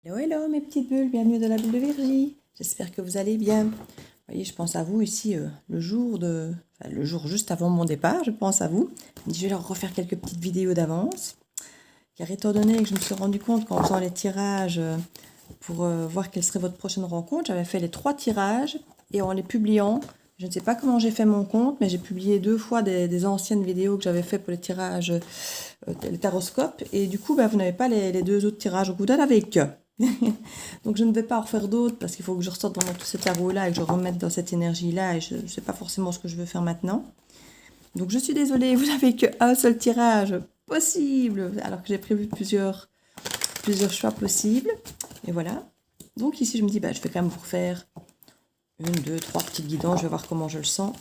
Hello, hello mes petites bulles, bienvenue dans la bulle de Virgie. J'espère que vous allez bien. Vous voyez, je pense à vous ici le jour juste avant mon départ, je pense à vous. Je vais leur refaire quelques petites vidéos d'avance. Car étant donné que je me suis rendu compte qu'en faisant les tirages pour voir quelle serait votre prochaine rencontre, j'avais fait les 3 tirages et en les publiant, je ne sais pas comment j'ai fait mon compte, mais j'ai publié 2 fois des anciennes vidéos que j'avais fait pour les tirages, le taroscope. Et du coup, vous n'avez pas les 2 autres tirages au coude avec. Donc je ne vais pas en refaire d'autres parce qu'il faut que je ressorte dans tout ce tarot-là et que je remette dans cette énergie-là et je ne sais pas forcément ce que je veux faire maintenant. Donc je suis désolée, vous n'avez qu'un seul tirage possible alors que j'ai prévu plusieurs choix possibles. Et voilà. Donc ici je me dis, je vais quand même vous refaire 1, 2, 3 petites guidances, je vais voir comment je le sens.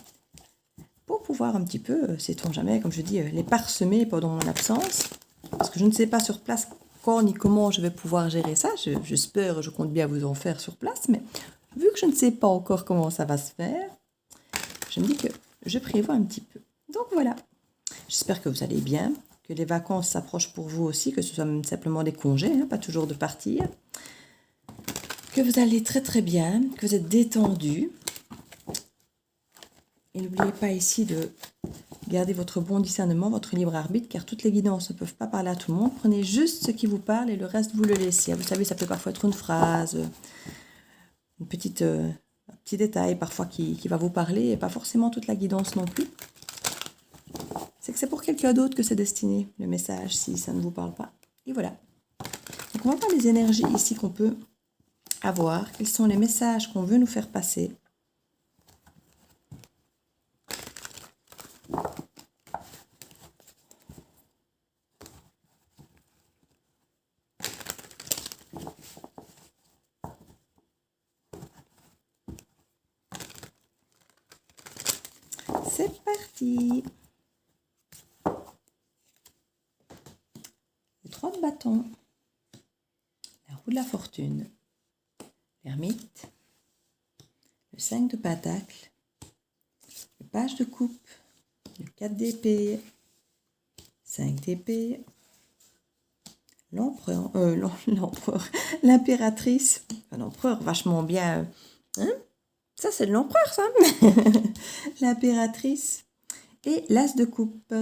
Pour pouvoir un petit peu, sait-on jamais, comme je dis, les parsemer pendant mon absence. Parce que je ne sais pas sur place quand ni comment je vais pouvoir gérer ça. J'espère, je compte bien vous en faire sur place, mais vu que je ne sais pas encore comment ça va se faire, je me dis que je prévois un petit peu. Donc voilà, j'espère que vous allez bien, que les vacances s'approchent pour vous aussi, que ce soit même simplement des congés, pas toujours de partir. Que vous allez très très bien, que vous êtes détendu. Et n'oubliez pas ici de garder votre bon discernement, votre libre arbitre, car toutes les guidances ne peuvent pas parler à tout le monde. Prenez juste ce qui vous parle et le reste, vous le laissez. Vous savez, ça peut parfois être une phrase, un petit détail parfois qui va vous parler, et pas forcément toute la guidance non plus. C'est que c'est pour quelqu'un d'autre que c'est destiné, le message, si ça ne vous parle pas. Et voilà. Donc on va voir les énergies ici qu'on peut avoir, quels sont les messages qu'on veut nous faire passer. C'est parti. Les 3 de bâton, la roue de la fortune, l'ermite, le 5 de pentacle, le page de coupe, le 4 d'épée, 5 d'épée, l'empereur, l'impératrice, l'empereur vachement bien, hein, ça c'est de l'empereur ça, l'impératrice et l'as de coupe.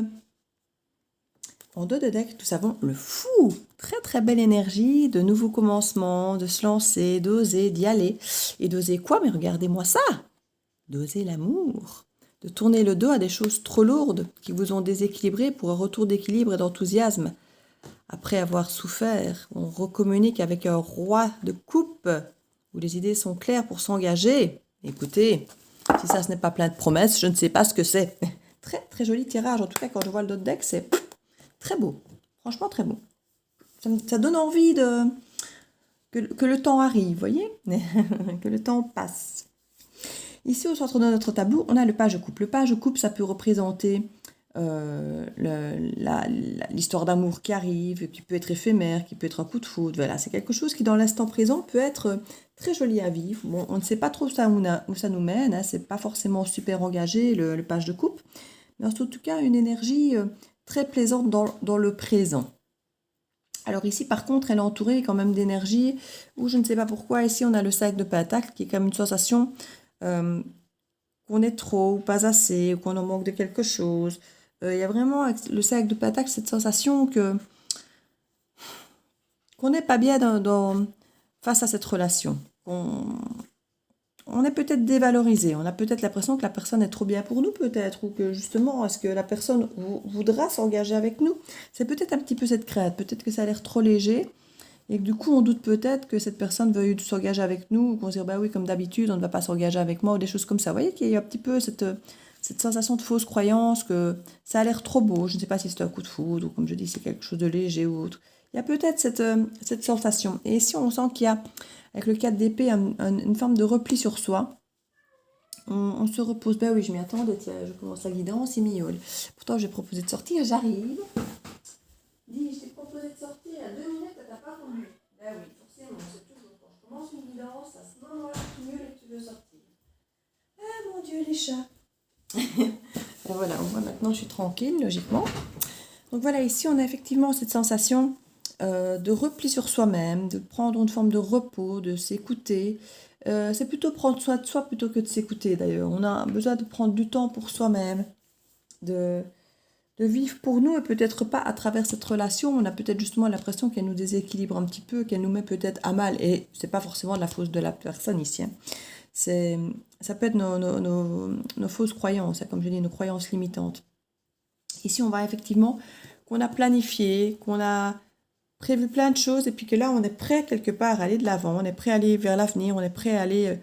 En dos de deck, nous avons le fou, très très belle énergie, de nouveaux commencements, de se lancer, d'oser, d'y aller. Et d'oser quoi? Mais regardez-moi ça, d'oser l'amour, de tourner le dos à des choses trop lourdes qui vous ont déséquilibré pour un retour d'équilibre et d'enthousiasme. Après avoir souffert, on recommunique avec un roi de coupe, où les idées sont claires pour s'engager. Écoutez, si ça ce n'est pas plein de promesses, je ne sais pas ce que c'est. Très très joli tirage, en tout cas quand je vois le dos de deck, c'est très beau, franchement très beau. Ça donne envie que le temps arrive, vous voyez, que le temps passe. Ici, au centre de notre tableau, on a le page de coupe. Le page de coupe, ça peut représenter l'histoire d'amour qui arrive, qui peut être éphémère, qui peut être un coup de foudre. Voilà, c'est quelque chose qui, dans l'instant présent, peut être très joli à vivre. Bon, on ne sait pas trop où ça nous mène, hein, c'est pas forcément super engagé, le page de coupe, mais en tout cas, une énergie très plaisante dans le présent. Alors ici, par contre, elle est entourée quand même d'énergie, où je ne sais pas pourquoi, ici, on a le 5 de pentacle, qui est comme une sensation qu'on est trop ou pas assez, ou qu'on en manque de quelque chose. Il y a vraiment, avec le 5 de pentacle, cette sensation qu'on n'est pas bien face à cette relation. On est peut-être dévalorisé, on a peut-être l'impression que la personne est trop bien pour nous peut-être, ou que justement, est-ce que la personne voudra s'engager avec nous? C'est peut-être un petit peu cette crainte, peut-être que ça a l'air trop léger, et que du coup on doute peut-être que cette personne veuille s'engager avec nous, ou qu'on se dit, bah oui, comme d'habitude, on ne va pas s'engager avec moi, ou des choses comme ça. Vous voyez qu'il y a un petit peu cette sensation de fausse croyance, que ça a l'air trop beau, je ne sais pas si c'est un coup de foudre, ou comme je dis, c'est quelque chose de léger ou autre. Il y a peut-être cette sensation. Et ici, on sent qu'il y a, avec le 4 d'épée, une forme de repli sur soi. On se repose. Ben oui, je m'y attendais, tiens, je commence la guidance, il miaule. Pourtant, j'ai proposé de sortir, j'arrive. Dis, je t'ai proposé de sortir, il y a 2 minutes, t'as pas voulu. Ben oui, forcément, c'est toujours quand je commence une guidance, à ce moment-là, tu miaules et que tu veux sortir. Ah mon Dieu, les chats. Ben voilà, moi maintenant je suis tranquille, logiquement. Donc voilà, ici on a effectivement cette sensation de repli sur soi-même, de prendre une forme de repos, de s'écouter. C'est plutôt prendre soin de soi plutôt que de s'écouter d'ailleurs. On a besoin de prendre du temps pour soi-même, de, de vivre pour nous et peut-être pas à travers cette relation. On a peut-être justement l'impression qu'elle nous déséquilibre un petit peu, qu'elle nous met peut-être à mal. Et c'est pas forcément de la faute de la personne ici, hein. Ça peut être nos fausses croyances, hein, comme je dis, nos croyances limitantes. Ici, on voit effectivement qu'on a planifié, qu'on a prévu plein de choses et puis que là, on est prêt quelque part à aller de l'avant, on est prêt à aller vers l'avenir, on est prêt à aller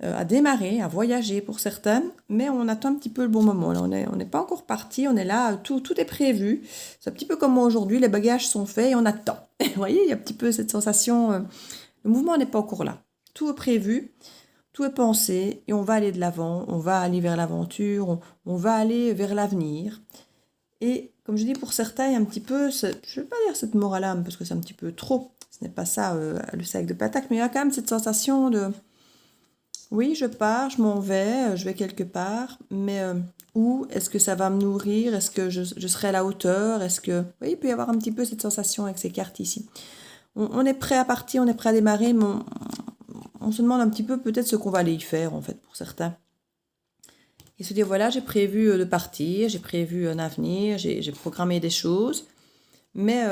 à démarrer, à voyager pour certains, mais on attend un petit peu le bon moment. Là, on n'est pas encore parti, on est là, tout est prévu. C'est un petit peu comme moi aujourd'hui, les bagages sont faits et on attend. Vous voyez, il y a un petit peu cette sensation, le mouvement n'est pas encore là. Tout est prévu, tout est pensé et on va aller de l'avant, on va aller vers l'aventure, on va aller vers l'avenir. Et comme je dis, pour certains, il y a un petit peu, je ne vais pas dire cette morale âme parce que c'est un petit peu trop, ce n'est pas ça le sac de patates, mais il y a quand même cette sensation de, oui, je pars, je m'en vais, je vais quelque part, mais où est-ce que ça va me nourrir? Est-ce que je serai à la hauteur? Est-ce que, oui, il peut y avoir un petit peu cette sensation avec ces cartes ici. On est prêt à partir, on est prêt à démarrer, mais on se demande un petit peu peut-être ce qu'on va aller y faire en fait pour certains. Et se dire, voilà, j'ai prévu de partir, j'ai prévu un avenir, j'ai programmé des choses, mais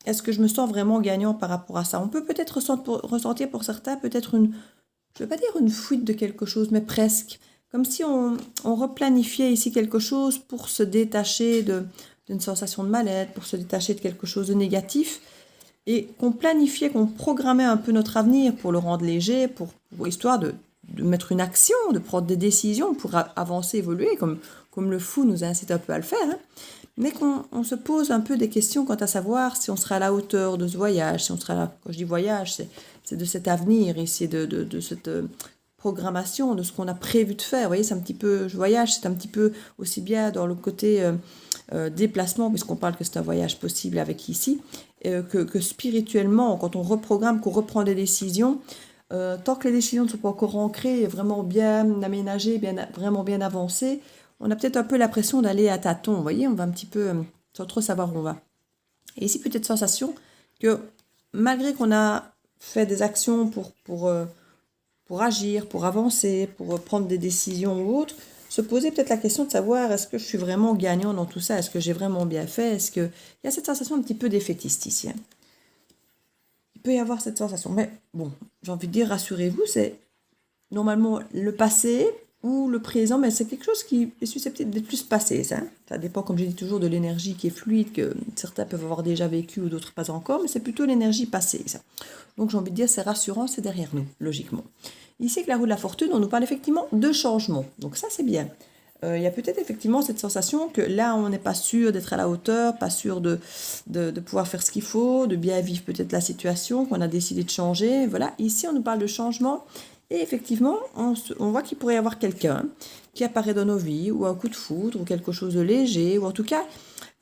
est-ce que je me sens vraiment gagnant par rapport à ça? On peut peut-être ressentir pour certains peut-être une, je ne vais pas dire une fuite de quelque chose, mais presque. Comme si on replanifiait ici quelque chose pour se détacher d'une sensation de mal-être, pour se détacher de quelque chose de négatif, et qu'on planifiait, qu'on programmait un peu notre avenir pour le rendre léger, pour histoire de mettre une action, de prendre des décisions pour avancer, évoluer, comme le fou nous incite un peu à le faire, hein. Mais qu'on se pose un peu des questions quant à savoir si on sera à la hauteur de ce voyage, si on sera là, quand je dis voyage, c'est de cet avenir ici, de cette programmation, de ce qu'on a prévu de faire. Vous voyez, c'est un petit peu, je voyage, c'est un petit peu aussi bien dans le côté déplacement, puisqu'on parle que c'est un voyage possible avec ici, que spirituellement, quand on reprogramme, qu'on reprend des décisions, tant que les décisions ne sont pas encore ancrées, vraiment bien aménagées, vraiment bien avancées, on a peut-être un peu l'impression d'aller à tâtons. Vous voyez, on va un petit peu sans trop savoir où on va. Et ici, peut-être sensation que malgré qu'on a fait des actions pour agir, pour avancer, pour prendre des décisions ou autres, se poser peut-être la question de savoir est-ce que je suis vraiment gagnant dans tout ça, est-ce que j'ai vraiment bien fait, est-ce que... Il y a cette sensation un petit peu défaitiste ici, hein. Il peut y avoir cette sensation, mais bon, j'ai envie de dire, rassurez-vous, c'est normalement le passé ou le présent, mais c'est quelque chose qui est susceptible d'être plus passé, ça. Ça dépend, comme je dis toujours, de l'énergie qui est fluide, que certains peuvent avoir déjà vécu ou d'autres pas encore, mais c'est plutôt l'énergie passée, ça. Donc j'ai envie de dire, c'est rassurant, c'est derrière nous, logiquement. Ici, avec la roue de la fortune, on nous parle effectivement de changement. Donc ça, c'est bien. Il y a peut-être effectivement cette sensation que là, on n'est pas sûr d'être à la hauteur, pas sûr de pouvoir faire ce qu'il faut, de bien vivre peut-être la situation, qu'on a décidé de changer. Voilà, ici, on nous parle de changement. Et effectivement, on voit qu'il pourrait y avoir quelqu'un qui apparaît dans nos vies, ou un coup de foudre, ou quelque chose de léger, ou en tout cas,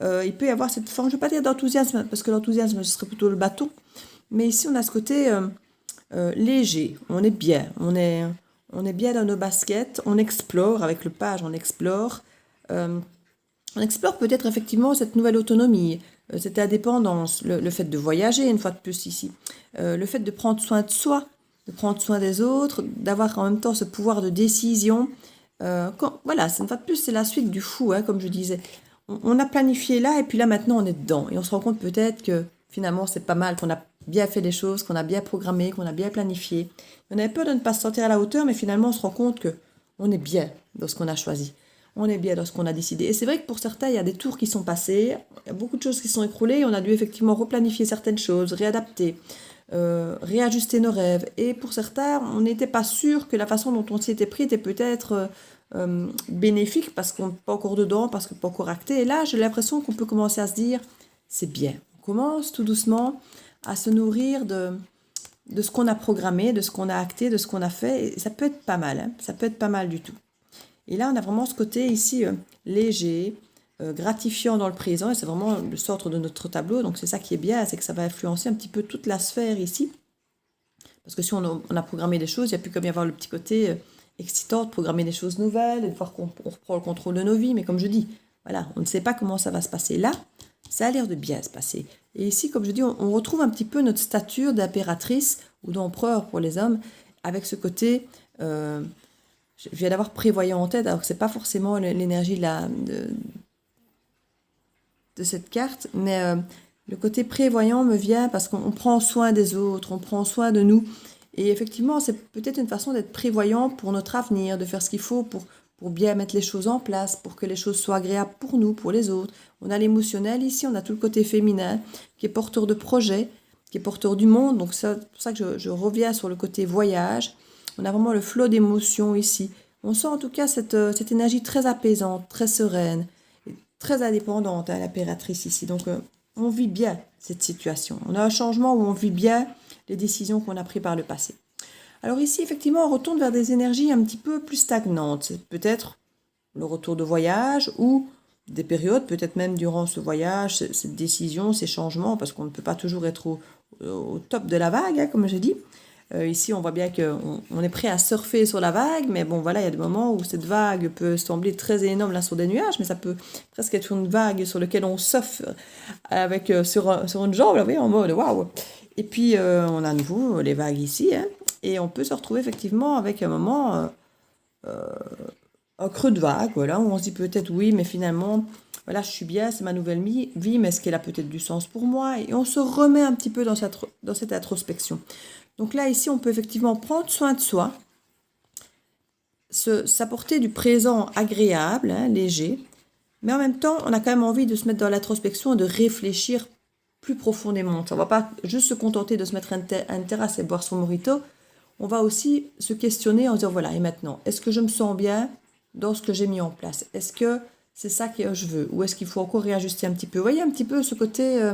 il peut y avoir cette forme, je ne vais pas dire d'enthousiasme, parce que l'enthousiasme, ce serait plutôt le bateau. Mais ici, on a ce côté léger, on est bien, on est bien dans nos baskets, on explore, avec le page, on explore peut-être effectivement cette nouvelle autonomie, cette indépendance, le fait de voyager une fois de plus ici, le fait de prendre soin de soi, de prendre soin des autres, d'avoir en même temps ce pouvoir de décision. Voilà, une fois de plus, c'est la suite du fou, hein, comme je disais. On a planifié là, et puis là, maintenant, on est dedans. Et on se rend compte peut-être que finalement, c'est pas mal, qu'on a bien fait les choses, qu'on a bien programmé, qu'on a bien planifié. On avait peur de ne pas se sentir à la hauteur, mais finalement, on se rend compte qu'on est bien dans ce qu'on a choisi. On est bien dans ce qu'on a décidé. Et c'est vrai que pour certains, il y a des tours qui sont passés, il y a beaucoup de choses qui sont écroulées, et on a dû effectivement replanifier certaines choses, réadapter, réajuster nos rêves. Et pour certains, on n'était pas sûr que la façon dont on s'y était pris était peut-être bénéfique, parce qu'on n'est pas encore dedans, parce qu'on n'est pas encore acté. Et là, j'ai l'impression qu'on peut commencer à se dire, c'est bien. On commence tout doucement à se nourrir de ce qu'on a programmé, de ce qu'on a acté, de ce qu'on a fait. Et ça peut être pas mal, hein. Ça peut être pas mal du tout. Et là, on a vraiment ce côté ici léger, gratifiant dans le présent. Et c'est vraiment le centre de notre tableau. Donc c'est ça qui est bien, c'est que ça va influencer un petit peu toute la sphère ici. Parce que si on a programmé des choses, il n'y a plus qu'à y avoir le petit côté excitant de programmer des choses nouvelles et de voir qu'on reprend le contrôle de nos vies. Mais comme je dis, voilà, on ne sait pas comment ça va se passer là. Ça a l'air de bien se passer. Et ici, comme je dis, on retrouve un petit peu notre stature d'impératrice ou d'empereur pour les hommes, avec ce côté, je viens d'avoir prévoyant en tête, alors que c'est pas forcément l'énergie de cette carte, mais le côté prévoyant me vient parce qu'on prend soin des autres, on prend soin de nous. Et effectivement, c'est peut-être une façon d'être prévoyant pour notre avenir, de faire ce qu'il faut pour bien mettre les choses en place, pour que les choses soient agréables pour nous, pour les autres. On a l'émotionnel ici, on a tout le côté féminin qui est porteur de projet, qui est porteur du monde. Donc c'est pour ça que je reviens sur le côté voyage. On a vraiment le flot d'émotions ici. On sent en tout cas cette énergie très apaisante, très sereine, et très indépendante, hein, l'impératrice ici. Donc on vit bien cette situation. On a un changement où on vit bien les décisions qu'on a prises par le passé. Alors ici, effectivement, on retourne vers des énergies un petit peu plus stagnantes. C'est peut-être le retour de voyage ou des périodes, peut-être même durant ce voyage, cette décision, ces changements, parce qu'on ne peut pas toujours être au top de la vague, hein, comme je dis. Ici, on voit bien qu'on est prêt à surfer sur la vague, mais bon, voilà, il y a des moments où cette vague peut sembler très énorme là sur des nuages, mais ça peut presque être une vague sur laquelle on surfe avec, sur une jambe, là, oui, en mode waouh. Et puis, on a à nouveau les vagues ici, hein, et on peut se retrouver effectivement avec un moment, un creux de vague, voilà, où on se dit peut-être oui, mais finalement, voilà, je suis bien, c'est ma nouvelle vie, mais est-ce qu'elle a peut-être du sens pour moi? Et on se remet un petit peu dans cette introspection. Donc là, ici, on peut effectivement prendre soin de soi, s'apporter du présent agréable, hein, léger, mais en même temps, on a quand même envie de se mettre dans l'introspection et de réfléchir plus profondément. On ne va pas juste se contenter de se mettre à une terrasse et boire son mojito. On va aussi se questionner en se disant, voilà, et maintenant, est-ce que je me sens bien dans ce que j'ai mis en place? Est-ce que c'est ça que je veux? Ou est-ce qu'il faut encore réajuster un petit peu? Vous voyez un petit peu ce côté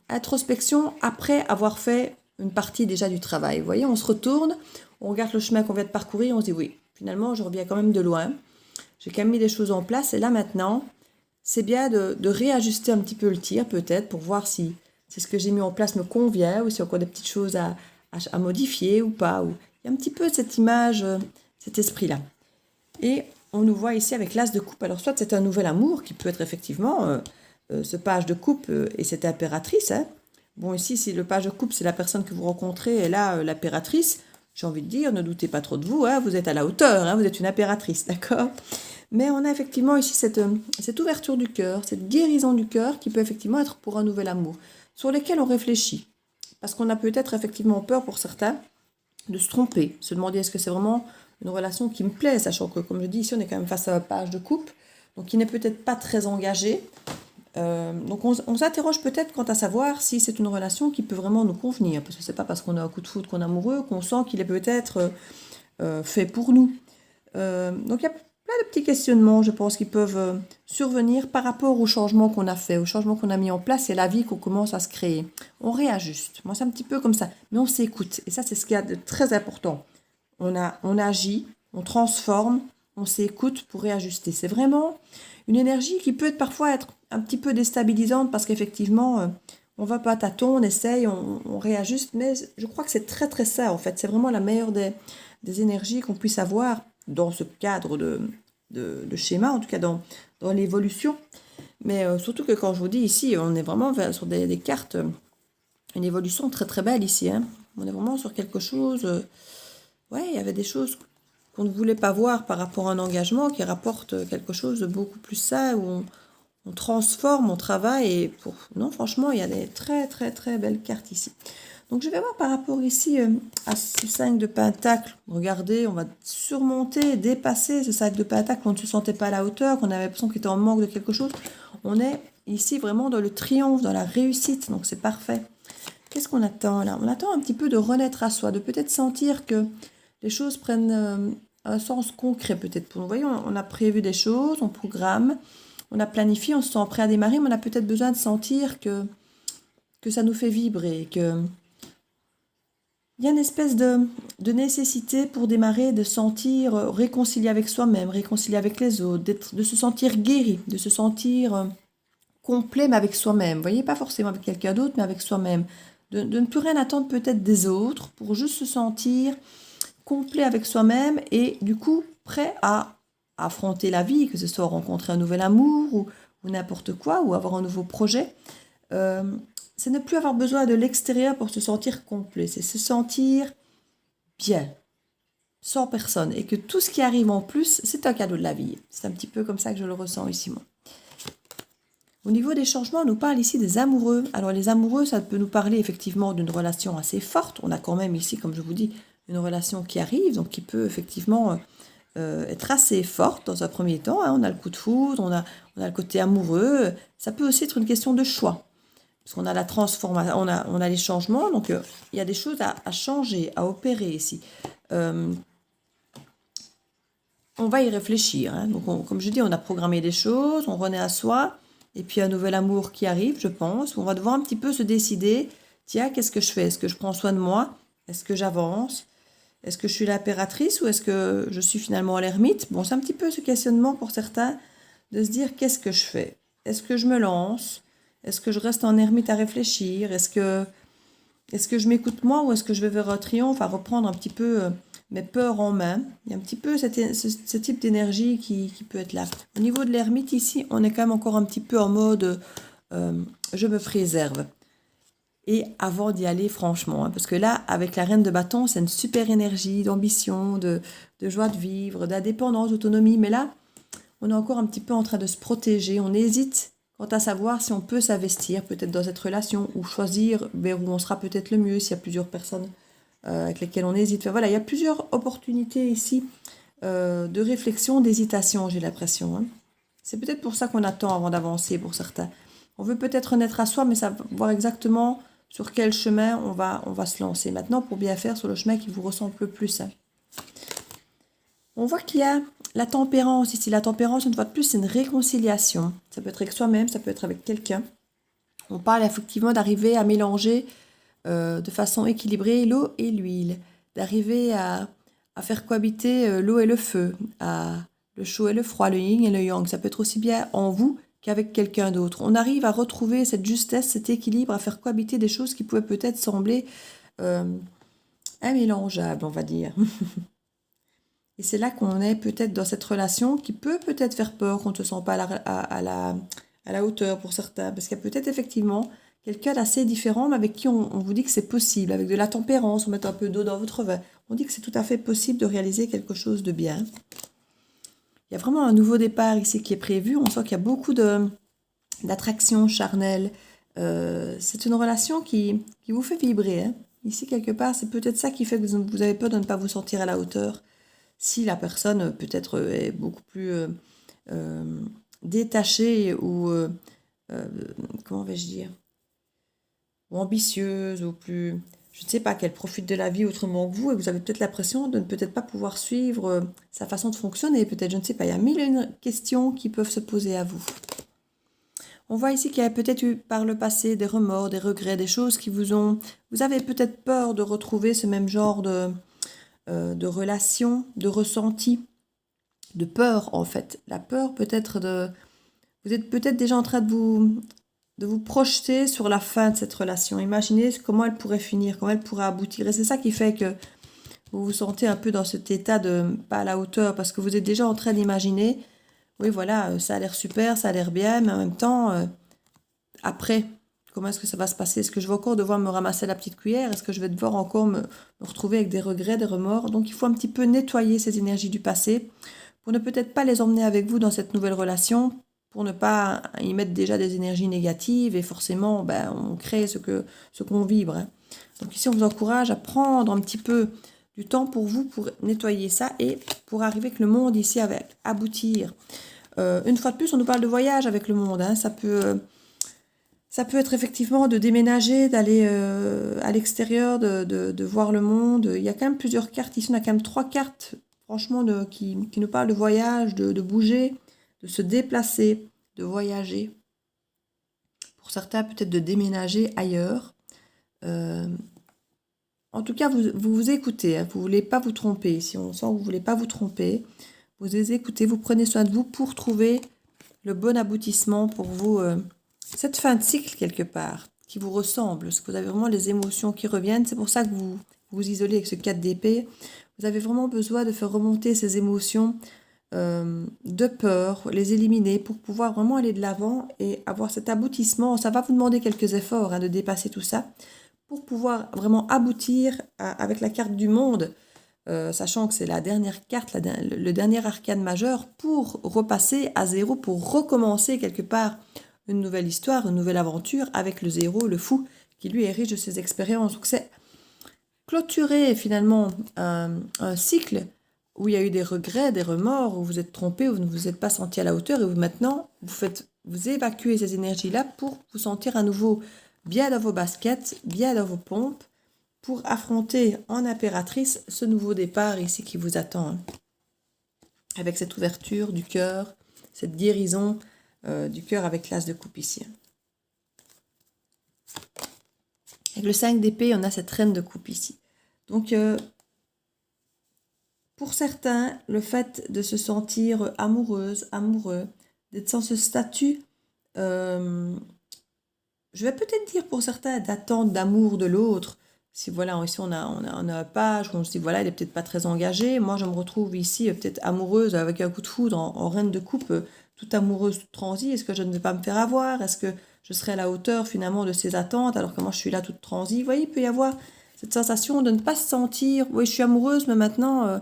introspection après avoir fait une partie déjà du travail. Vous voyez, on se retourne, on regarde le chemin qu'on vient de parcourir, on se dit oui, finalement, je reviens quand même de loin. J'ai quand même mis des choses en place et là maintenant, c'est bien de réajuster un petit peu le tir peut-être pour voir si ce que j'ai mis en place me convient ou s'il y a encore des petites choses à modifier ou pas. Il y a un petit peu cette image, cet esprit-là. Et on nous voit ici avec l'as de coupe. Alors soit c'est un nouvel amour qui peut être effectivement ce page de coupe et cette impératrice, hein. Bon, ici, si le page de coupe, c'est la personne que vous rencontrez, et là, l'impératrice, j'ai envie de dire, ne doutez pas trop de vous, hein, vous êtes à la hauteur, hein, vous êtes une impératrice, d'accord? Mais on a effectivement ici cette ouverture du cœur, cette guérison du cœur qui peut effectivement être pour un nouvel amour, sur lequel on réfléchit. Parce qu'on a peut-être effectivement peur pour certains de se tromper, se demander est-ce que c'est vraiment une relation qui me plaît, sachant que, comme je dis, ici, on est quand même face à un page de coupe, donc qui n'est peut-être pas très engagé. Donc on s'interroge peut-être quant à savoir si c'est une relation qui peut vraiment nous convenir, parce que c'est pas parce qu'on a un coup de foudre qu'on est amoureux qu'on sent qu'il est peut-être fait pour nous. Donc il y a plein de petits questionnements, je pense, qui peuvent survenir par rapport au changement qu'on a fait, au changement qu'on a mis en place et la vie qu'on commence à se créer. On réajuste. Moi, c'est un petit peu comme ça, mais on s'écoute. Et ça, c'est ce qu'il y a de très important. On agit, on transforme, on s'écoute pour réajuster. C'est vraiment une énergie qui peut parfois être un petit peu déstabilisante parce qu'effectivement, on va pas à tâtons, on essaye, on réajuste, mais je crois que c'est très très ça en fait. C'est vraiment la meilleure des énergies qu'on puisse avoir dans ce cadre de schéma, en tout cas dans l'évolution. Mais surtout que quand je vous dis ici, on est vraiment sur des cartes, une évolution très très belle ici, hein. On est vraiment sur quelque chose, ouais, il y avait des choses qu'on ne voulait pas voir par rapport à un engagement qui rapporte quelque chose de beaucoup plus ça, où on transforme, on travaille. Et non, franchement, il y a des très, très, très belles cartes ici. Donc, je vais voir par rapport ici à ce 5 de Pentacle. Regardez, on va surmonter, dépasser ce 5 de Pentacle. On ne se sentait pas à la hauteur, qu'on avait l'impression qu'il était en manque de quelque chose. On est ici vraiment dans le triomphe, dans la réussite. Donc, c'est parfait. Qu'est-ce qu'on attend là? On attend un petit peu de renaître à soi, de peut-être sentir que les choses prennent un sens concret peut-être pour nous. Vous voyez, on a prévu des choses, on programme, on a planifié, on se sent prêt à démarrer, mais on a peut-être besoin de sentir que ça nous fait vibrer, qu'il y a une espèce de nécessité pour démarrer, de sentir réconcilié avec soi-même, réconcilié avec les autres, de se sentir guéri, de se sentir complet, mais avec soi-même. Vous voyez, pas forcément avec quelqu'un d'autre, mais avec soi-même. De ne plus rien attendre peut-être des autres, pour juste se sentir complet avec soi-même et du coup prêt à affronter la vie, que ce soit rencontrer un nouvel amour ou ou n'importe quoi, ou avoir un nouveau projet. C'est ne plus avoir besoin de l'extérieur pour se sentir complet. C'est se sentir bien, sans personne. Et que tout ce qui arrive en plus, c'est un cadeau de la vie. C'est un petit peu comme ça que je le ressens ici, moi. Au niveau des changements, on nous parle ici des amoureux. Alors les amoureux, ça peut nous parler effectivement d'une relation assez forte. On a quand même ici, comme je vous dis, une relation qui arrive, donc qui peut effectivement être assez forte dans un premier temps. Hein. On a le coup de foudre, on a le côté amoureux. Ça peut aussi être une question de choix. Parce qu'on a la transformation, on a les changements, donc il y a des choses à changer, à opérer ici. On va y réfléchir. Hein. Donc comme je dis, on a programmé des choses, on renaît à soi. Et puis un nouvel amour qui arrive, je pense. On va devoir un petit peu se décider. Tiens, qu'est-ce que je fais? Est-ce que je prends soin de moi? Est-ce que j'avance? Est-ce que je suis l'impératrice ou est-ce que je suis finalement l'ermite? Bon, c'est un petit peu ce questionnement pour certains de se dire qu'est-ce que je fais? Est-ce que je me lance? Est-ce que je reste en ermite à réfléchir? Est-ce que je m'écoute moi ou est-ce que je vais vers un triomphe à reprendre un petit peu mes peurs en main? Il y a un petit peu ce type d'énergie qui peut être là. Au niveau de l'ermite ici, on est quand même encore un petit peu en mode je me préserve. Et avant d'y aller franchement, hein, parce que là, avec la reine de bâton, c'est une super énergie d'ambition, de joie de vivre, d'indépendance, d'autonomie. Mais là, on est encore un petit peu en train de se protéger. On hésite quant à savoir si on peut s'investir peut-être dans cette relation ou choisir vers où on sera peut-être le mieux s'il y a plusieurs personnes avec lesquelles on hésite. Enfin, voilà, il y a plusieurs opportunités ici de réflexion, d'hésitation, j'ai l'impression. Hein. C'est peut-être pour ça qu'on attend avant d'avancer pour certains. On veut peut-être naître à soi, mais savoir exactement sur quel chemin on va se lancer. Maintenant, pour bien faire sur le chemin qui vous ressemble le plus. Hein. On voit qu'il y a la tempérance ici. La tempérance, une fois de plus, c'est une réconciliation. Ça peut être avec soi-même, ça peut être avec quelqu'un. On parle effectivement d'arriver à mélanger de façon équilibrée l'eau et l'huile. D'arriver à faire cohabiter l'eau et le feu, le chaud et le froid, le yin et le yang. Ça peut être aussi bien en vous qu'avec quelqu'un d'autre. On arrive à retrouver cette justesse, cet équilibre, à faire cohabiter des choses qui pouvaient peut-être sembler immélangeables, on va dire. Et c'est là qu'on est peut-être dans cette relation qui peut peut-être faire peur, qu'on ne se sent pas à la hauteur pour certains. Parce qu'il y a peut-être effectivement quelqu'un d'assez différent, mais avec qui on vous dit que c'est possible. Avec de la tempérance, on met un peu d'eau dans votre vin. On dit que c'est tout à fait possible de réaliser quelque chose de bien. Il y a vraiment un nouveau départ ici qui est prévu. On sent qu'il y a beaucoup d'attraction charnelle. C'est une relation qui vous fait vibrer. Hein. Ici, quelque part, c'est peut-être ça qui fait que vous avez peur de ne pas vous sentir à la hauteur. Si la personne peut-être est beaucoup plus détachée ou, comment vais-je dire, ou ambitieuse, ou plus, je ne sais pas, qu'elle profite de la vie autrement que vous, et vous avez peut-être l'impression de ne peut-être pas pouvoir suivre sa façon de fonctionner, peut-être, je ne sais pas, il y a mille et une questions qui peuvent se poser à vous. On voit ici qu'il y a peut-être eu par le passé des remords, des regrets, des choses qui vous avez peut-être peur de retrouver ce même genre de relation, de ressenti, de peur en fait. La peur peut-être vous êtes peut-être déjà en train de vous projeter sur la fin de cette relation. Imaginez comment elle pourrait finir, comment elle pourrait aboutir. Et c'est ça qui fait que vous vous sentez un peu dans cet état de pas à la hauteur, parce que vous êtes déjà en train d'imaginer, oui voilà, ça a l'air super, ça a l'air bien, mais en même temps, après, comment est-ce que ça va se passer? Est-ce que je vais encore devoir me ramasser la petite cuillère? Est-ce que je vais devoir encore me retrouver avec des regrets, des remords? Donc il faut un petit peu nettoyer ces énergies du passé pour ne peut-être pas les emmener avec vous dans cette nouvelle relation, pour ne pas y mettre déjà des énergies négatives et forcément on crée ce qu'on vibre. Hein. Donc ici on vous encourage à prendre un petit peu du temps pour vous pour nettoyer ça et pour arriver que le monde ici avec aboutir. Une fois de plus on nous parle de voyage avec le monde. Hein. Ça peut être effectivement de déménager, d'aller à l'extérieur, de voir le monde. Il y a quand même plusieurs cartes. Ici, on a quand même 3 cartes, franchement, qui nous parlent de voyage, de bouger, de se déplacer, de voyager. Pour certains, peut-être de déménager ailleurs. En tout cas, vous écoutez. Hein, vous ne voulez pas vous tromper. Si on sent que vous ne voulez pas vous tromper, vous les écoutez, vous prenez soin de vous pour trouver le bon aboutissement pour vous. Cette fin de cycle, quelque part, qui vous ressemble, parce que vous avez vraiment les émotions qui reviennent. C'est pour ça que vous isolez avec ce 4 d'épée. Vous avez vraiment besoin de faire remonter ces émotions de peur, les éliminer pour pouvoir vraiment aller de l'avant et avoir cet aboutissement. Ça va vous demander quelques efforts hein, de dépasser tout ça pour pouvoir vraiment aboutir avec la carte du monde, sachant que c'est la dernière carte, le dernier arcane majeur, pour repasser à zéro, pour recommencer quelque part une nouvelle histoire, une nouvelle aventure avec le zéro, le fou, qui lui est riche de ses expériences. Donc c'est clôturer finalement un cycle où il y a eu des regrets, des remords, où vous êtes trompé, où vous ne vous êtes pas senti à la hauteur, et où maintenant vous évacuez ces énergies-là pour vous sentir à nouveau bien dans vos baskets, bien dans vos pompes, pour affronter en impératrice ce nouveau départ ici qui vous attend. Hein. Avec cette ouverture du cœur, cette guérison du cœur avec l'as de coupe ici. Avec le 5 d'épée, on a cette reine de coupe ici. Donc, pour certains, le fait de se sentir amoureuse, amoureux, d'être sans ce statut, je vais peut-être dire pour certains d'attente d'amour de l'autre. Si voilà, ici on a un page où on se dit voilà, il est peut-être pas très engagé. Moi, je me retrouve ici peut-être amoureuse avec un coup de foudre en reine de coupe, toute amoureuse, toute transie. Est-ce que je ne vais pas me faire avoir? Est-ce que je serai à la hauteur finalement de ses attentes alors que moi je suis là toute transie? Vous voyez, il peut y avoir cette sensation de ne pas se sentir, oui, je suis amoureuse, mais maintenant,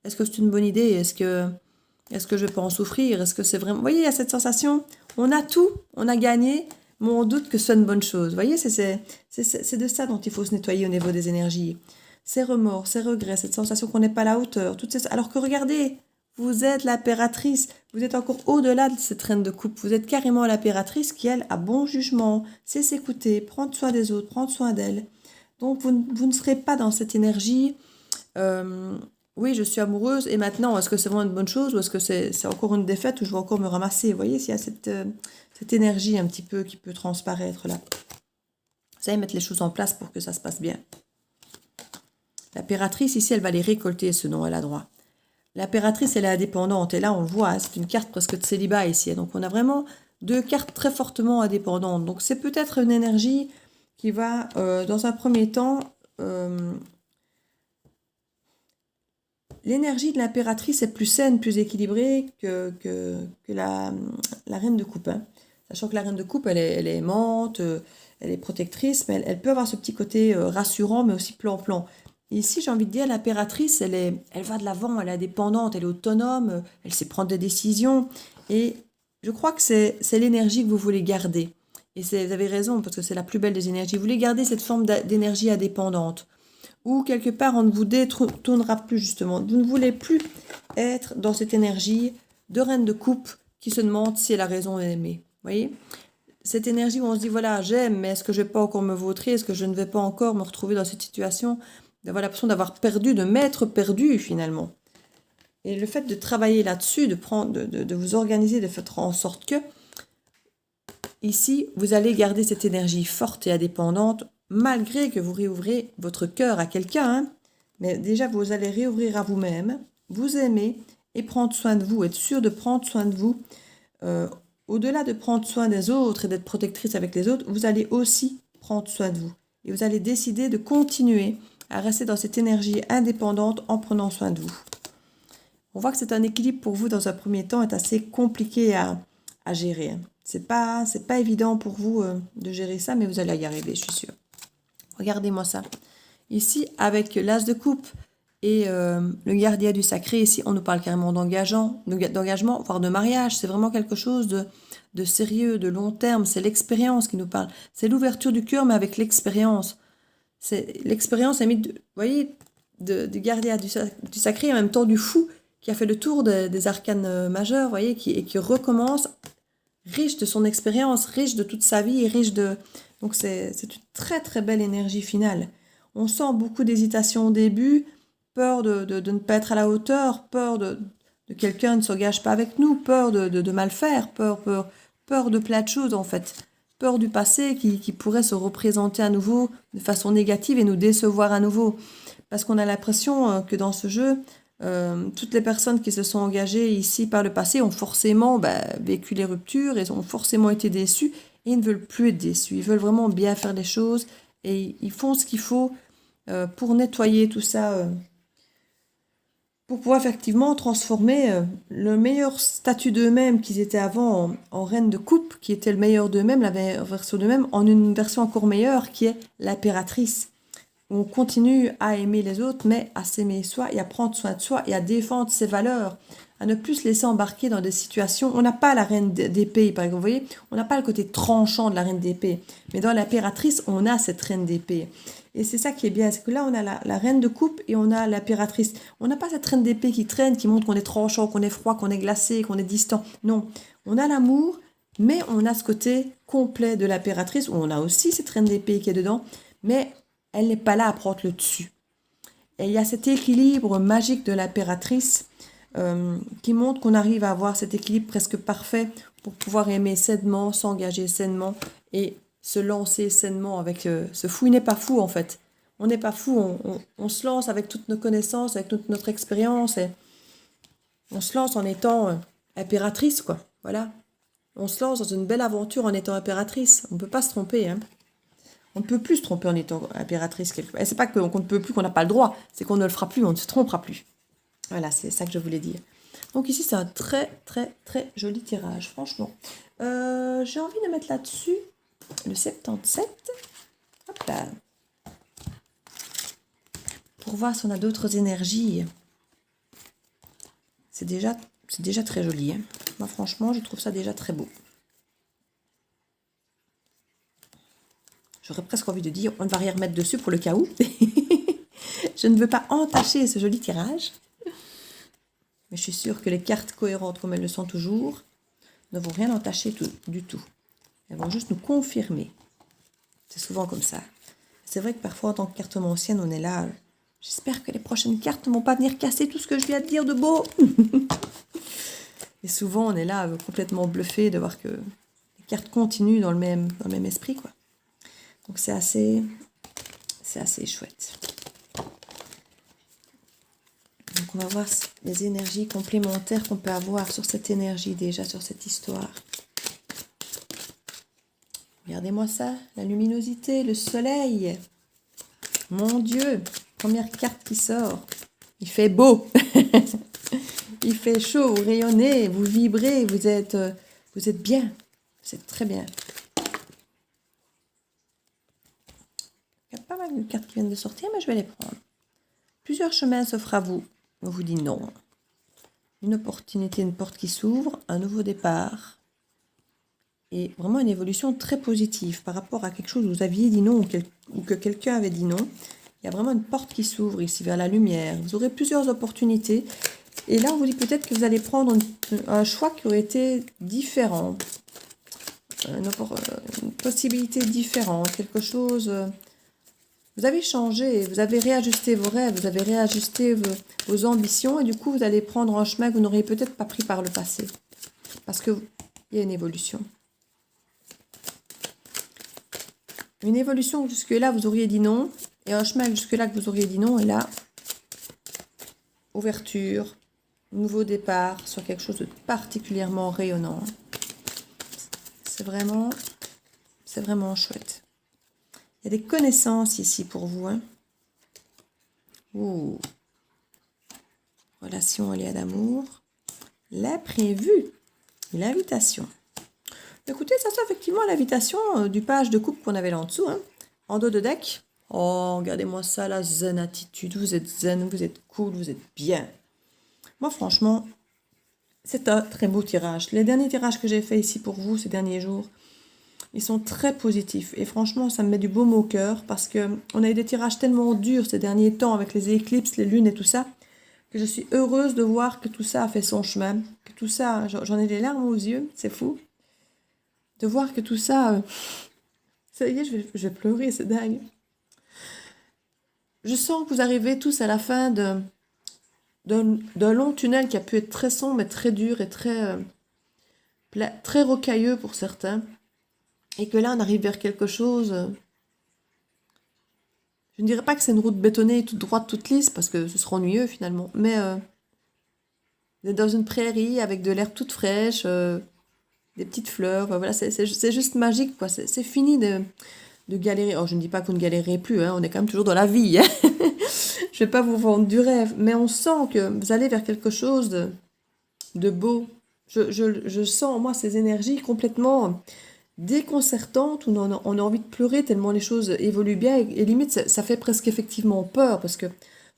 est-ce que c'est une bonne idée? Est-ce que je vais pas en souffrir? Est-ce que c'est vraiment... Vous voyez, il y a cette sensation, on a tout, on a gagné, mais on doute que ce soit une bonne chose. Vous voyez, c'est de ça dont il faut se nettoyer au niveau des énergies. Ces remords, ces regrets, cette sensation qu'on n'est pas à la hauteur, alors que regardez, vous êtes l'impératrice, vous êtes encore au-delà de cette reine de coupe, vous êtes carrément l'impératrice qui, elle, a bon jugement, sait s'écouter, prendre soin des autres, prendre soin d'elle. Donc, vous ne serez pas dans cette énergie... oui, je suis amoureuse et maintenant, est-ce que c'est vraiment une bonne chose ou est-ce que c'est encore une défaite où je vais encore me ramasser? Vous voyez, s'il y a cette énergie un petit peu qui peut transparaître là. Vous savez, mettre les choses en place pour que ça se passe bien. L'impératrice, ici, elle va les récolter, ce dont elle a droit. L'impératrice, elle est indépendante et là, on le voit, hein, c'est une carte presque de célibat ici. Donc, on a vraiment deux cartes très fortement indépendantes. Donc, c'est peut-être une énergie qui va, dans un premier temps... l'énergie de l'impératrice est plus saine, plus équilibrée que la reine de coupe. Hein. Sachant que la reine de coupe, elle est aimante, elle est protectrice, mais elle peut avoir ce petit côté rassurant, mais aussi plan-plan. Ici, j'ai envie de dire, l'impératrice, elle va de l'avant, elle est indépendante, elle est autonome, elle sait prendre des décisions. Et je crois que c'est l'énergie que vous voulez garder. Et vous avez raison, parce que c'est la plus belle des énergies. Vous voulez garder cette forme d'énergie indépendante. Ou quelque part, on ne vous détournera plus, justement. Vous ne voulez plus être dans cette énergie de reine de coupe qui se demande si elle a raison d'aimer. Vous voyez? Cette énergie où on se dit, voilà, j'aime, mais est-ce que je ne vais pas encore me vautrer? Est-ce que je ne vais pas encore me retrouver dans cette situation d'avoir l'impression d'avoir perdu, de m'être perdu, finalement. Et le fait de travailler là-dessus, de vous organiser, de faire en sorte que, ici, vous allez garder cette énergie forte et indépendante malgré que vous réouvrez votre cœur à quelqu'un, hein, mais déjà vous allez réouvrir à vous-même, vous aimer et prendre soin de vous, être sûr de prendre soin de vous. Au-delà de prendre soin des autres et d'être protectrice avec les autres, vous allez aussi prendre soin de vous. Et vous allez décider de continuer à rester dans cette énergie indépendante en prenant soin de vous. On voit que c'est un équilibre pour vous dans un premier temps, est assez compliqué à gérer. C'est pas évident pour vous de gérer ça, mais vous allez y arriver, je suis sûre. Regardez-moi ça. Ici, avec l'as de coupe et le gardien du sacré, ici, on nous parle carrément d'engagement, voire de mariage. C'est vraiment quelque chose de sérieux, de long terme. C'est l'expérience qui nous parle. C'est l'ouverture du cœur, mais avec l'expérience. C'est l'expérience, vous voyez, du gardien du sacré, et en même temps du fou, qui a fait le tour des arcanes majeurs, vous voyez, qui recommence, riche de son expérience, riche de toute sa vie, et riche de... Donc c'est une très très belle énergie finale. On sent beaucoup d'hésitation au début, peur de ne pas être à la hauteur, peur de quelqu'un ne s'engage pas avec nous, peur de mal faire, peur de plein de choses en fait. Peur du passé qui pourrait se représenter à nouveau de façon négative et nous décevoir à nouveau. Parce qu'on a l'impression que dans ce jeu, toutes les personnes qui se sont engagées ici par le passé ont forcément vécu les ruptures et ont forcément été déçues. Et ils ne veulent plus être déçus, ils veulent vraiment bien faire les choses et ils font ce qu'il faut pour nettoyer tout ça, pour pouvoir effectivement transformer le meilleur statut d'eux-mêmes qu'ils étaient avant en reine de coupe, qui était le meilleur d'eux-mêmes, la meilleure version d'eux-mêmes, en une version encore meilleure qui est l'impératrice. On continue à aimer les autres, mais à s'aimer soi et à prendre soin de soi et à défendre ses valeurs, à ne plus se laisser embarquer dans des situations. On n'a pas la reine d'épée, par exemple, vous voyez, on n'a pas le côté tranchant de la reine d'épée, mais dans l'impératrice, on a cette reine d'épée. Et c'est ça qui est bien, c'est que là, on a la reine de coupe et on a l'impératrice. On n'a pas cette reine d'épée qui traîne, qui montre qu'on est tranchant, qu'on est froid, qu'on est glacé, qu'on est distant. Non, on a l'amour, mais on a ce côté complet de l'impératrice, où on a aussi cette reine d'épée qui est dedans, mais elle n'est pas là à prendre le dessus. Et il y a cet équilibre magique de l'impératrice qui montre qu'on arrive à avoir cet équilibre presque parfait pour pouvoir aimer sainement, s'engager sainement et se lancer sainement avec ce fou. Il n'est pas fou en fait. On n'est pas fou, on se lance avec toutes nos connaissances, avec toute notre expérience et on se lance en étant impératrice quoi. Voilà. On se lance dans une belle aventure en étant impératrice. On ne peut pas se tromper, hein. On ne peut plus se tromper en étant impératrice quelque part. Et c'est pas qu'on ne peut plus, qu'on n'a pas le droit, c'est qu'on ne le fera plus, on ne se trompera plus. Voilà, c'est ça que je voulais dire. Donc ici, c'est un très, très, très joli tirage, franchement. J'ai envie de mettre là-dessus le 77. Hop là. Pour voir si on a d'autres énergies. C'est déjà très joli, hein. Moi, franchement, je trouve ça déjà très beau. J'aurais presque envie de dire, on ne va rien remettre dessus pour le cas où. Je ne veux pas entacher ce joli tirage. Mais je suis sûre que les cartes cohérentes, comme elles le sont toujours, ne vont rien entacher du tout. Elles vont juste nous confirmer. C'est souvent comme ça. C'est vrai que parfois, en tant que cartomancienne, on est là. J'espère que les prochaines cartes ne vont pas venir casser tout ce que je viens de dire de beau. Et souvent, on est là complètement bluffé de voir que les cartes continuent dans le même esprit, quoi. Donc c'est assez chouette. Donc on va voir les énergies complémentaires qu'on peut avoir sur cette énergie déjà, sur cette histoire. Regardez-moi ça, la luminosité, le soleil. Mon Dieu, première carte qui sort. Il fait beau. Il fait chaud, vous rayonnez, vous vibrez, vous êtes bien. Vous êtes très bien. Il y a pas mal de cartes qui viennent de sortir, mais je vais les prendre. Plusieurs chemins s'offrent à vous. On vous dit non. Une opportunité, une porte qui s'ouvre, un nouveau départ. Et vraiment une évolution très positive par rapport à quelque chose où vous aviez dit non ou que quelqu'un avait dit non. Il y a vraiment une porte qui s'ouvre ici vers la lumière. Vous aurez plusieurs opportunités. Et là, on vous dit peut-être que vous allez prendre un choix qui aurait été différent. Une possibilité différente, quelque chose... Vous avez changé, vous avez réajusté vos rêves, vous avez réajusté vos ambitions et du coup, vous allez prendre un chemin que vous n'auriez peut-être pas pris par le passé. Parce qu'il y a une évolution. Une évolution jusque-là, vous auriez dit non. Et un chemin jusque-là que vous auriez dit non. Et là, ouverture, nouveau départ sur quelque chose de particulièrement rayonnant. C'est vraiment chouette. Il y a des connaissances ici pour vous. Hein. Ouh. Relation alliée d'amour. L'imprévu. L'invitation. Écoutez, ça c'est effectivement l'invitation du page de coupe qu'on avait là en dessous. Hein. En dos de deck. Oh, regardez-moi ça, la zen attitude. Vous êtes zen, vous êtes cool, vous êtes bien. Moi, franchement, c'est un très beau tirage. Les derniers tirages que j'ai fait ici pour vous ces derniers jours, ils sont très positifs. Et franchement, ça me met du baume au cœur parce qu'on a eu des tirages tellement durs ces derniers temps avec les éclipses, les lunes et tout ça, que je suis heureuse de voir que tout ça a fait son chemin. Que tout ça, j'en ai les larmes aux yeux, c'est fou. De voir que tout ça... ça y est, je vais pleurer, c'est dingue. Je sens que vous arrivez tous à la fin d'un long tunnel qui a pu être très sombre et très dur et très rocailleux pour certains. Et que là, on arrive vers quelque chose... je ne dirais pas que c'est une route bétonnée, toute droite, toute lisse, parce que ce sera ennuyeux finalement. Mais vous êtes dans une prairie avec de l'herbe toute fraîche, des petites fleurs. Enfin, voilà, c'est juste magique, quoi. C'est fini de galérer. Alors, je ne dis pas qu'on ne galérerait plus, hein, on est quand même toujours dans la vie. Hein. Je vais pas vous vendre du rêve, mais on sent que vous allez vers quelque chose de beau. Je sens, moi, ces énergies complètement déconcertantes où on a envie de pleurer tellement les choses évoluent bien et limite, ça fait presque effectivement peur parce que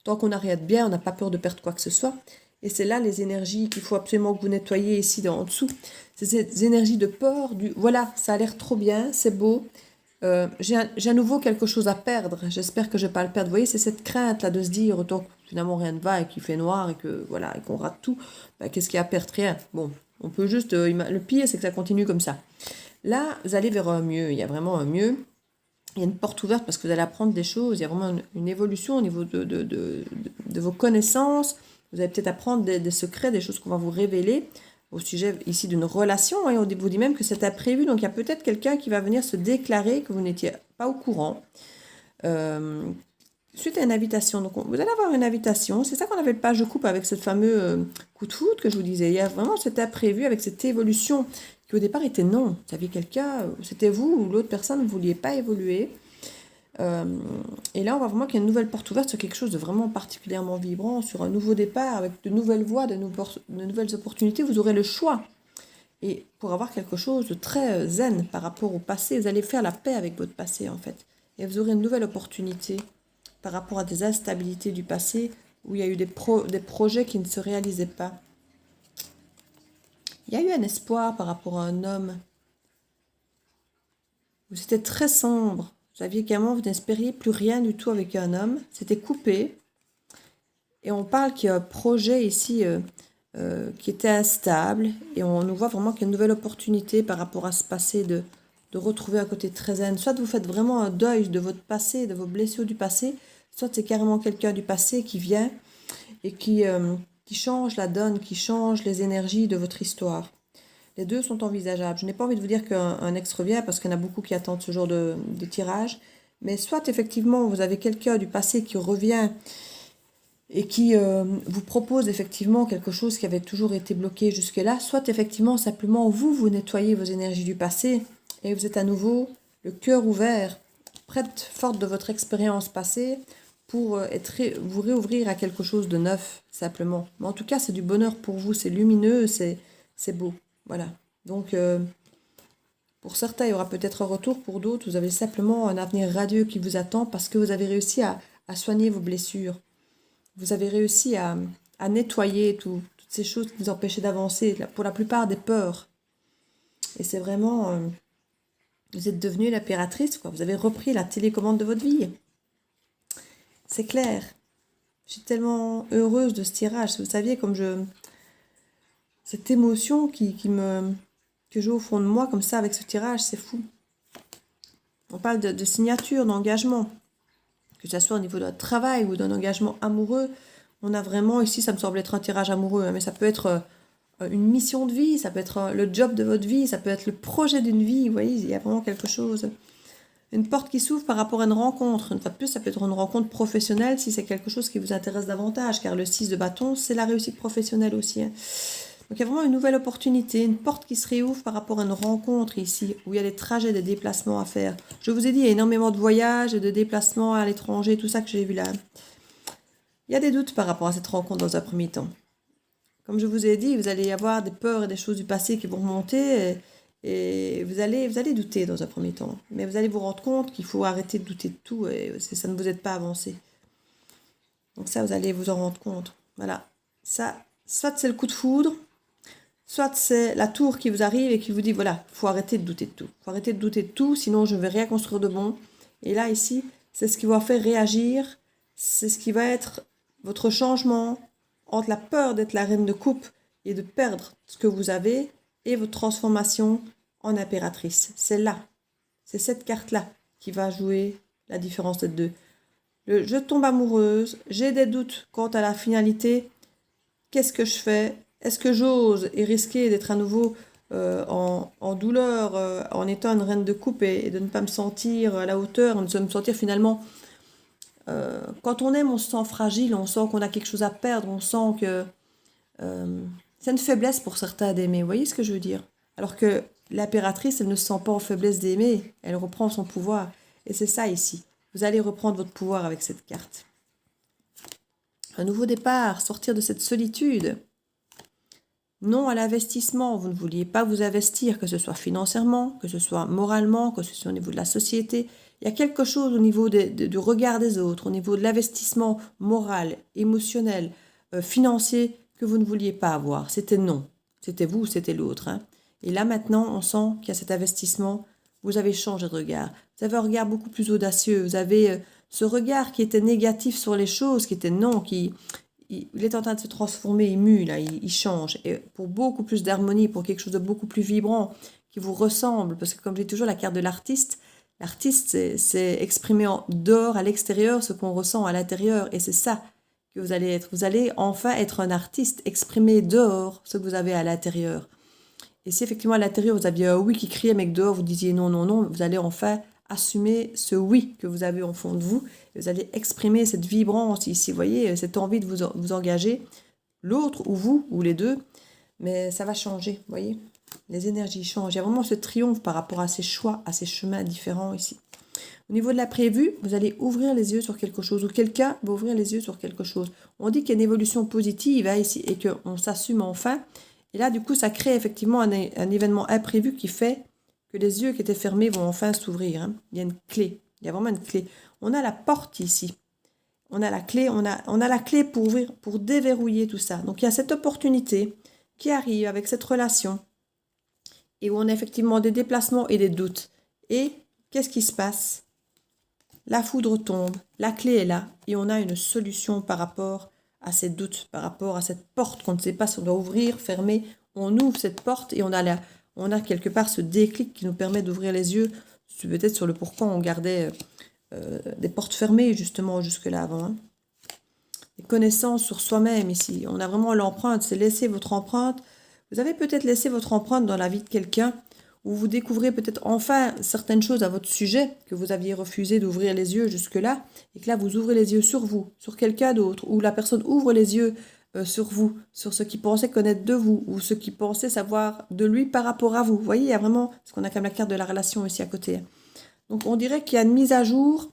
tant qu'on arrête bien, on n'a pas peur de perdre quoi que ce soit. Et c'est là les énergies qu'il faut absolument que vous nettoyez ici en dessous. C'est ces énergies de peur, voilà, ça a l'air trop bien, c'est beau. J'ai à nouveau quelque chose à perdre. J'espère que je ne vais pas le perdre. Vous voyez, c'est cette crainte-là de se dire, autant que finalement rien ne va et qu'il fait noir et que voilà, et qu'on rate tout, ben, qu'est-ce qu'il y a à perdre? Rien. Bon, on peut juste... le pire, c'est que ça continue comme ça. Là, vous allez vers un mieux. Il y a vraiment un mieux. Il y a une porte ouverte parce que vous allez apprendre des choses. Il y a vraiment une évolution au niveau de vos connaissances. Vous allez peut-être apprendre des secrets, des choses qu'on va vous révéler au sujet ici d'une relation. Et on vous dit même que c'est imprévu. Donc, il y a peut-être quelqu'un qui va venir se déclarer que vous n'étiez pas au courant. Suite à une invitation. Donc, vous allez avoir une invitation. C'est ça qu'on appelle page de coupe avec ce fameux coup de foudre que je vous disais. Il y a vraiment cet imprévu avec cette évolution qui au départ était non. Vous saviez quelqu'un, c'était vous ou l'autre personne, vous ne vouliez pas évoluer. Et là, on voit vraiment qu'il y a une nouvelle porte ouverte sur quelque chose de vraiment particulièrement vibrant, sur un nouveau départ, avec de nouvelles voies, de nouvelles opportunités. Vous aurez le choix. Et pour avoir quelque chose de très zen par rapport au passé, vous allez faire la paix avec votre passé, en fait. Et vous aurez une nouvelle opportunité par rapport à des instabilités du passé, où il y a eu des projets qui ne se réalisaient pas. Il y a eu un espoir par rapport à un homme. C'était très sombre. Vous saviez qu'à un moment, vous n'espériez plus rien du tout avec un homme. C'était coupé. Et on parle qu'il y a un projet ici qui était instable. Et on nous voit vraiment qu'il y a une nouvelle opportunité par rapport à ce passé de retrouver un côté très zen. Soit vous faites vraiment un deuil de votre passé, de vos blessures du passé. Soit c'est carrément quelqu'un du passé qui vient et qui change la donne, qui change les énergies de votre histoire. Les deux sont envisageables. Je n'ai pas envie de vous dire qu'un ex revient parce qu'il y en a beaucoup qui attendent ce genre de tirage. Mais soit effectivement vous avez quelqu'un du passé qui revient et qui vous propose effectivement quelque chose qui avait toujours été bloqué jusque-là. Soit effectivement simplement vous nettoyez vos énergies du passé et vous êtes à nouveau le cœur ouvert, prête, forte de votre expérience passée pour vous réouvrir à quelque chose de neuf simplement. Mais en tout cas c'est du bonheur pour vous, c'est lumineux, c'est beau. Voilà, donc pour certains, il y aura peut-être un retour, pour d'autres, vous avez simplement un avenir radieux qui vous attend parce que vous avez réussi à soigner vos blessures. Vous avez réussi à nettoyer toutes ces choses qui vous empêchaient d'avancer, pour la plupart des peurs. Et c'est vraiment, vous êtes devenue l'impératrice, quoi. Vous avez repris la télécommande de votre vie. C'est clair. Je suis tellement heureuse de ce tirage. Vous saviez, comme cette émotion que j'ai au fond de moi, comme ça, avec ce tirage, c'est fou. On parle de signature, d'engagement. Que ce soit au niveau d'un travail ou d'un engagement amoureux. On a vraiment, ici, ça me semble être un tirage amoureux, hein, mais ça peut être une mission de vie, ça peut être le job de votre vie, ça peut être le projet d'une vie. Vous voyez, il y a vraiment quelque chose. Une porte qui s'ouvre par rapport à une rencontre. Une fois de plus, ça peut être une rencontre professionnelle si c'est quelque chose qui vous intéresse davantage, car le 6 de bâton, c'est la réussite professionnelle aussi. Hein. Donc il y a vraiment une nouvelle opportunité, une porte qui se réouvre par rapport à une rencontre ici, où il y a des trajets, des déplacements à faire. Je vous ai dit, il y a énormément de voyages et de déplacements à l'étranger, tout ça que j'ai vu là. Il y a des doutes par rapport à cette rencontre dans un premier temps. Comme je vous ai dit, vous allez y avoir des peurs et des choses du passé qui vont remonter et vous allez douter dans un premier temps. Mais vous allez vous rendre compte qu'il faut arrêter de douter de tout et ça ne vous aide pas à avancer. Donc ça, vous allez vous en rendre compte. Voilà. Ça, soit c'est le coup de foudre, soit c'est la tour qui vous arrive et qui vous dit, voilà, il faut arrêter de douter de tout. Il faut arrêter de douter de tout, sinon je ne vais rien construire de bon. Et là, ici, c'est ce qui va faire réagir. C'est ce qui va être votre changement entre la peur d'être la reine de coupe et de perdre ce que vous avez et votre transformation en impératrice. C'est là. C'est cette carte-là qui va jouer la différence des deux. Je tombe amoureuse, j'ai des doutes quant à la finalité. Qu'est-ce que je fais? Est-ce que j'ose et risquer d'être à nouveau en douleur, en étant une reine de coupe et de ne pas me sentir à la hauteur, de me sentir finalement... quand on aime, on se sent fragile, on sent qu'on a quelque chose à perdre, on sent que c'est une faiblesse pour certains d'aimer. Vous voyez ce que je veux dire? Alors que l'impératrice, elle ne se sent pas en faiblesse d'aimer, elle reprend son pouvoir. Et c'est ça ici. Vous allez reprendre votre pouvoir avec cette carte. Un nouveau départ, sortir de cette solitude. Non à l'investissement, vous ne vouliez pas vous investir, que ce soit financièrement, que ce soit moralement, que ce soit au niveau de la société. Il y a quelque chose au niveau du regard des autres, au niveau de l'investissement moral, émotionnel, financier, que vous ne vouliez pas avoir. C'était non. C'était vous ou c'était l'autre. Hein. Et là, maintenant, on sent qu'il y a cet investissement. Vous avez changé de regard. Vous avez un regard beaucoup plus audacieux. Vous avez ce regard qui était négatif sur les choses, qui était non, il est en train de se transformer, il mue, là, il change. Et pour beaucoup plus d'harmonie, pour quelque chose de beaucoup plus vibrant, qui vous ressemble. Parce que comme je dis toujours, la carte de l'artiste, c'est exprimer en dehors, à l'extérieur, ce qu'on ressent à l'intérieur. Et c'est ça que vous allez être. Vous allez enfin être un artiste, exprimer dehors ce que vous avez à l'intérieur. Et si effectivement à l'intérieur, vous aviez un oui qui criait, mais que dehors, vous disiez non, non, non, vous allez enfin assumer ce oui que vous avez au fond de vous. Et vous allez exprimer cette vibrance ici, vous voyez, cette envie de vous engager. L'autre ou vous, ou les deux, mais ça va changer, vous voyez. Les énergies changent. Il y a vraiment ce triomphe par rapport à ces choix, à ces chemins différents ici. Au niveau de la prévue, vous allez ouvrir les yeux sur quelque chose, ou quelqu'un va ouvrir les yeux sur quelque chose. On dit qu'il y a une évolution positive hein, ici, et qu'on s'assume enfin. Et là, du coup, ça crée effectivement un événement imprévu qui fait que les yeux qui étaient fermés vont enfin s'ouvrir. Hein. Il y a une clé, il y a vraiment une clé. On a la porte ici. On a la clé, on a la clé pour ouvrir, pour déverrouiller tout ça. Donc, il y a cette opportunité qui arrive avec cette relation et où on a effectivement des déplacements et des doutes. Et qu'est-ce qui se passe? La foudre tombe, la clé est là et on a une solution par rapport à ces doutes, par rapport à cette porte qu'on ne sait pas si on doit ouvrir, fermer. On ouvre cette porte et on a quelque part ce déclic qui nous permet d'ouvrir les yeux, peut-être sur le pourquoi on gardait des portes fermées justement jusque-là avant. Hein. Des connaissances sur soi-même ici. On a vraiment l'empreinte, c'est laisser votre empreinte. Vous avez peut-être laissé votre empreinte dans la vie de quelqu'un où vous découvrez peut-être enfin certaines choses à votre sujet que vous aviez refusé d'ouvrir les yeux jusque-là et que là vous ouvrez les yeux sur vous, sur quelqu'un d'autre, ou la personne ouvre les yeux sur vous, sur ce qu'il pensait connaître de vous ou ce qu'il pensait savoir de lui par rapport à vous. Vous voyez, il y a vraiment, parce qu'on a quand même la carte de la relation ici à côté. Donc on dirait qu'il y a une mise à jour,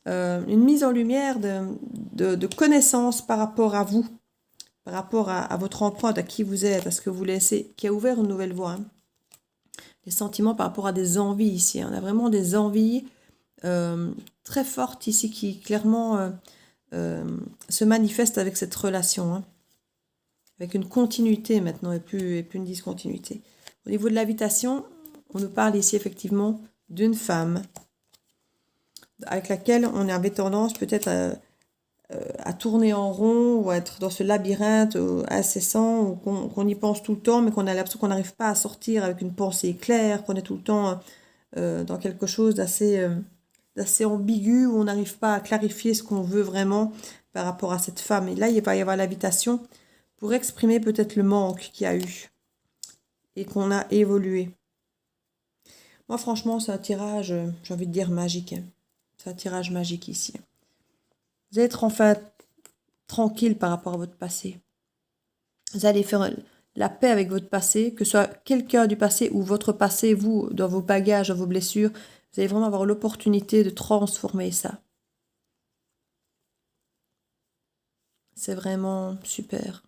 une mise en lumière de connaissances par rapport à vous, par rapport à votre empreinte, à qui vous êtes, à ce que vous laissez, qui a ouvert une nouvelle voie. Hein. Les sentiments par rapport à des envies ici. On a vraiment des envies très fortes ici qui clairement se manifestent avec cette relation. Hein. Avec une continuité maintenant et plus une discontinuité. Au niveau de l'habitation, on nous parle ici effectivement d'une femme avec laquelle on avait tendance peut-être à tourner en rond ou à être dans ce labyrinthe incessant ou qu'on y pense tout le temps mais qu'on a l'impression qu'on n'arrive pas à sortir avec une pensée claire, qu'on est tout le temps dans quelque chose d'assez ambigu où on n'arrive pas à clarifier ce qu'on veut vraiment par rapport à cette femme. Et là, il va y avoir l'habitation pour exprimer peut-être le manque qu'il y a eu et qu'on a évolué. Moi, franchement, c'est un tirage, j'ai envie de dire magique. Hein. C'est un tirage magique ici. Vous allez être enfin tranquille par rapport à votre passé. Vous allez faire la paix avec votre passé, que ce soit quelqu'un du passé ou votre passé, vous, dans vos bagages, dans vos blessures. Vous allez vraiment avoir l'opportunité de transformer ça. C'est vraiment super.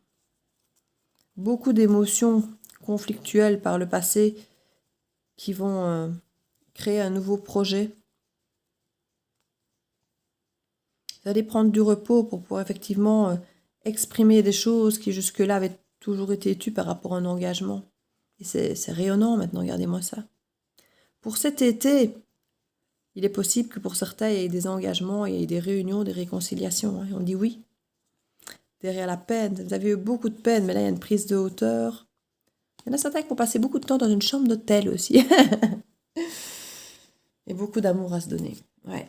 Beaucoup d'émotions conflictuelles par le passé qui vont créer un nouveau projet. Vous allez prendre du repos pour pouvoir effectivement exprimer des choses qui jusque-là avaient toujours été tues par rapport à un engagement. Et c'est rayonnant maintenant, regardez-moi ça. Pour cet été, il est possible que pour certains, il y ait des engagements, il y ait des réunions, des réconciliations. Hein, et on dit oui. Derrière la peine, vous avez eu beaucoup de peine, mais là, il y a une prise de hauteur. Il y en a certains qui vont passer beaucoup de temps dans une chambre d'hôtel aussi. Et beaucoup d'amour à se donner. Ouais.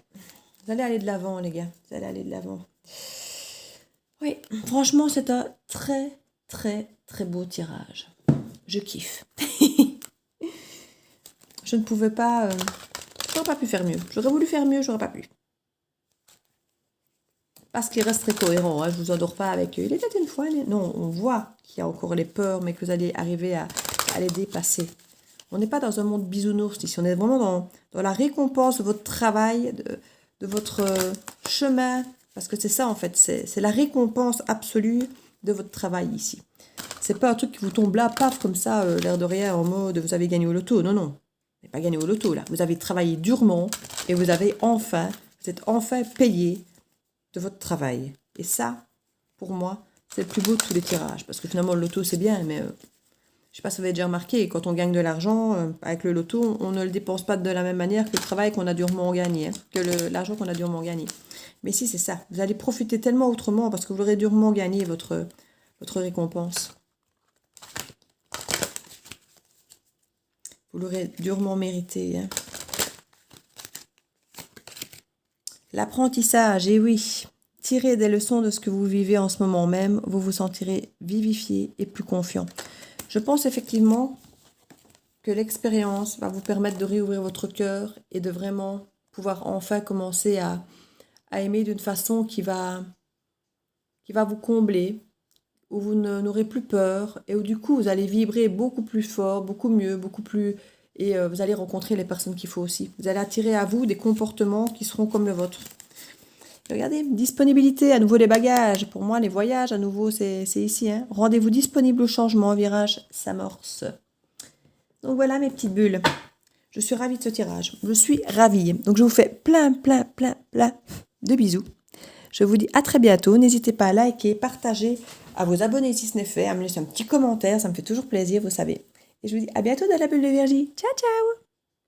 Vous allez aller de l'avant, les gars. Vous allez aller de l'avant. Oui, franchement, c'est un très, très, très beau tirage. Je kiffe. Je ne pouvais pas... j'aurais pas pu faire mieux. J'aurais voulu faire mieux, j'aurais pas pu. Parce qu'il reste très cohérent. Hein. Je ne vous endors pas avec... Il était une fois... Non, on voit qu'il y a encore les peurs, mais que vous allez arriver à les dépasser. On n'est pas dans un monde bisounours ici. On est vraiment dans la récompense de votre travail, de votre chemin Parce que c'est ça, en fait. C'est la récompense absolue de votre travail ici. C'est pas un truc qui vous tombe là, paf, comme ça, l'air de rien, en mode vous avez gagné au loto. Non, non. Vous n'avez pas gagné au loto, là. Vous avez travaillé durement et vous êtes enfin payé de votre travail. Et ça, pour moi, c'est le plus beau de tous les tirages. Parce que finalement, le loto, c'est bien, mais je sais pas si vous avez déjà remarqué, quand on gagne de l'argent avec le loto, on ne le dépense pas de la même manière que le travail qu'on a durement gagné, que l'argent qu'on a durement gagné. Mais si, c'est ça. Vous allez profiter tellement autrement parce que vous aurez durement gagné votre récompense. Vous l'aurez durement mérité. Hein. L'apprentissage, et oui. Tirez des leçons de ce que vous vivez en ce moment même, vous vous sentirez vivifié et plus confiant. Je pense effectivement que l'expérience va vous permettre de réouvrir votre cœur et de vraiment pouvoir enfin commencer à aimer d'une façon qui va vous combler, où vous n'aurez plus peur et où du coup vous allez vibrer beaucoup plus fort, beaucoup mieux, beaucoup plus... Et vous allez rencontrer les personnes qu'il faut aussi. Vous allez attirer à vous des comportements qui seront comme le vôtre. Et regardez, disponibilité, à nouveau les bagages. Pour moi, les voyages, à nouveau, c'est ici. Hein. Rendez-vous disponible au changement, virage s'amorce. Donc voilà mes petites bulles. Je suis ravie de ce tirage. Je suis ravie. Donc je vous fais plein de bisous. Je vous dis à très bientôt. N'hésitez pas à liker, partager, à vous abonner si ce n'est fait, à me laisser un petit commentaire. Ça me fait toujours plaisir, vous savez. Et je vous dis à bientôt dans la bulle de Virgie. Ciao, ciao!